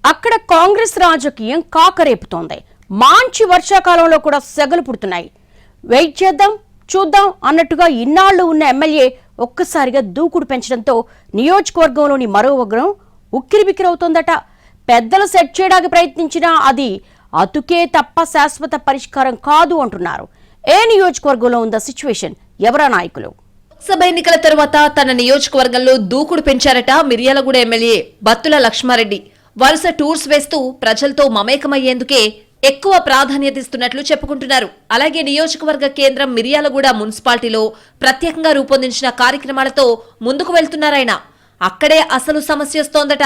అక్కడ కాంగ్రెస్ రాజకీయం కాకరేపుతోంది. మంచి వర్షాకాలంలో కూడా సెగలు పుడుతున్నాయి. వెయిట్ చేద్దాం చూద్దాం అన్నట్టుగా ఇన్నాళ్లు ఉన్న ఎమ్మెల్యే ఒక్కసారిగా దూకుడు పెంచడంతో నియోజకవర్గంలోని మరో వర్గం ఉక్కిరిబిక్కిరవుతోందట. పెద్దలు సెట్ చేయడానికి ప్రయత్నించినా అది అతుకే తప్ప శాశ్వత పరిష్కారం కాదు అంటున్నారు. ఏ నియోజకవర్గంలో ఉందా సిచ్యువేషన్? ఎవరా నాయకులు? సభ ఎన్నికల తరువాత తన నియోజకవర్గంలో దూకుడు పెంచారట మిర్యాలగూడ ఎమ్మెల్యే బత్తుల లక్ష్మారెడ్డి. వరుస టూర్స్ వేస్తూ ప్రజలతో మమేకమయ్యేందుకే ఎక్కువ ప్రాధాన్యత ఇస్తున్నట్లు చెప్పుకుంటున్నారు. అలాగే నియోజకవర్గ కేంద్రం మిర్యాలగూడ మున్సిపాలిటీలో ప్రత్యేకంగా రూపొందించిన కార్యక్రమాలతో ముందుకు వెళ్తున్నారాయన. అక్కడే అసలు సమస్య వస్తోందట.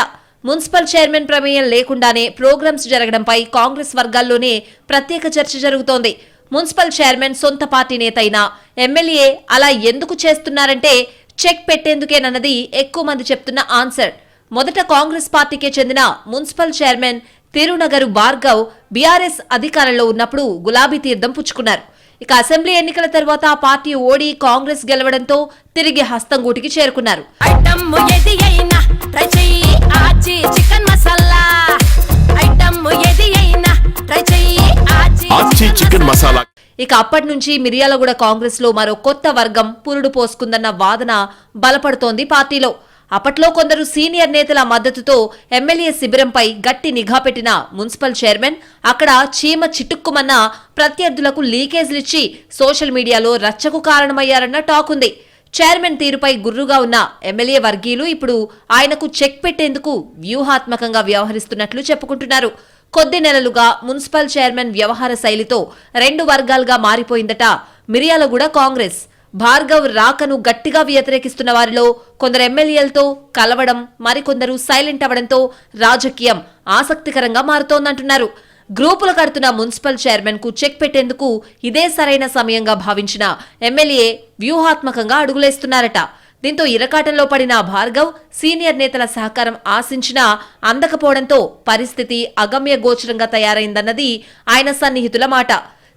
మున్సిపల్ చైర్మన్ ప్రమేయం లేకుండానే ప్రోగ్రామ్స్ జరగడంపై కాంగ్రెస్ వర్గాల్లోనే ప్రత్యేక చర్చ జరుగుతోంది. మున్సిపల్ చైర్మన్ సొంత పార్టీ నేత అయినా ఎమ్మెల్యే అలా ఎందుకు చేస్తున్నారంటే చెక్ పెట్టేందుకేనన్నది ఎక్కువ మంది చెప్తున్న ఆన్సర్. మొదట కాంగ్రెస్ పార్టీకే చెందిన municipal chairman Tirunagaru Bhargav BRS అధికారంలో ఉన్నప్పుడు గులాబీ తీర్థం పుచ్చుకున్నారు. ఇక అసెంబ్లీ ఎన్నికల తర్వాత ఆ పార్టీ ఓడి కాంగ్రెస్ గెలవడంతో తిరిగి హస్తంగూటికి చేరుకున్నారు. ఇక అప్పటి నుంచి మిర్యాలగూడ కాంగ్రెస్ లో మరో కొత్త వర్గం పురుడు పోసుకుందన్న వాదన బలపడుతోంది పార్టీలో. అప్పట్లో కొందరు సీనియర్ నేతల మద్దతుతో ఎమ్మెల్యే శిబిరంపై గట్టి నిఘా పెట్టిన మున్సిపల్ చైర్మన్ అక్కడ చీమ చిటుక్కుమన్న ప్రత్యర్థులకు లీకేజ్లిచ్చి సోషల్ మీడియాలో రచ్చకు కారణమయ్యారన్న టాక్ ఉంది. చైర్మన్ తీరుపై గుర్రుగా ఉన్న ఎమ్మెల్యే వర్గీయులు ఇప్పుడు ఆయనకు చెక్ పెట్టేందుకు వ్యూహాత్మకంగా వ్యవహరిస్తున్నట్లు చెప్పుకుంటున్నారు. కొద్ది నెలలుగా మున్సిపల్ చైర్మన్ వ్యవహార శైలితో రెండు వర్గాలుగా మారిపోయిందట మిర్యాలగూడ కాంగ్రెస్. భార్గవ్ రాకను గట్టిగా వ్యతిరేకిస్తున్న వారిలో కొందరు ఎమ్మెల్యేలతో కలవడం, మరికొందరు సైలెంట్ అవడంతో రాజకీయం ఆసక్తికరంగా మారుతోందంటున్నారు. గ్రూపులు కడుతున్న మున్సిపల్ చైర్మన్ కు చెక్ పెట్టేందుకు ఇదే సరైన సమయంగా భావించిన ఎమ్మెల్యే వ్యూహాత్మకంగా అడుగులేస్తున్నారట. దీంతో ఇరకాటంలో పడిన భార్గవ్ సీనియర్ నేతల సహకారం ఆశించినా అందకపోవడంతో పరిస్థితి అగమ్య గోచరంగా తయారైందన్నది ఆయన సన్నిహితుల మాట.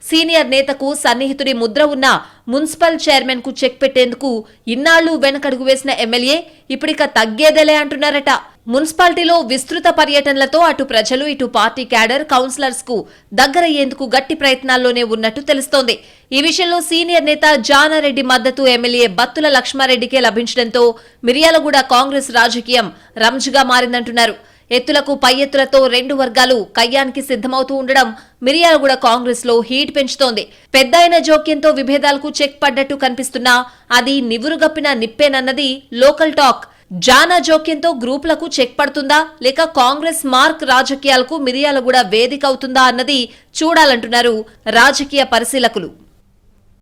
సీనియర్ నేతకు సన్నిహితుడి ముద్ర ఉన్న మున్సిపల్ చైర్మన్ కు చెక్ పెట్టేందుకు ఇన్నాళ్లు వెనకడుగు వేసిన ఎమ్మెల్యే ఇప్పుడిక తగ్గేదేలే అంటున్నారట. మున్సిపాలిటీలో విస్తృత పర్యటనలతో అటు ప్రజలు ఇటు పార్టీ క్యాడర్ కౌన్సిలర్స్ కు దగ్గరయ్యేందుకు గట్టి ప్రయత్నాల్లోనే ఉన్నట్టు తెలుస్తోంది. ఈ విషయంలో సీనియర్ నేత జానారెడ్డి మద్దతు ఎమ్మెల్యే బత్తుల లక్ష్మారెడ్డికే లభించడంతో మిర్యాలగూడ కాంగ్రెస్ రాజకీయం రంజుగా మారిందంటున్నారు. ఎత్తులకు పై ఎత్తులతో రెండు వర్గాలు కయ్యానికి సిద్ధమవుతూ ఉండడం మిర్యాలగూడ కాంగ్రెస్ లో హీట్ పెంచుతోంది. పెద్దయిన జోక్యంతో విభేదాలకు చెక్ పడ్డట్టు కనిపిస్తున్నా అది నివురుగప్పిన నిప్పేనన్నది లోకల్ టాక్. జానా జోక్యంతో గ్రూపులకు చెక్ పడుతుందా లేక కాంగ్రెస్ మార్క్ రాజకీయాలకు మిర్యాలగూడ వేదిక అవుతుందా అన్నది చూడాలంటున్నారు రాజకీయ పరిశీలకులు.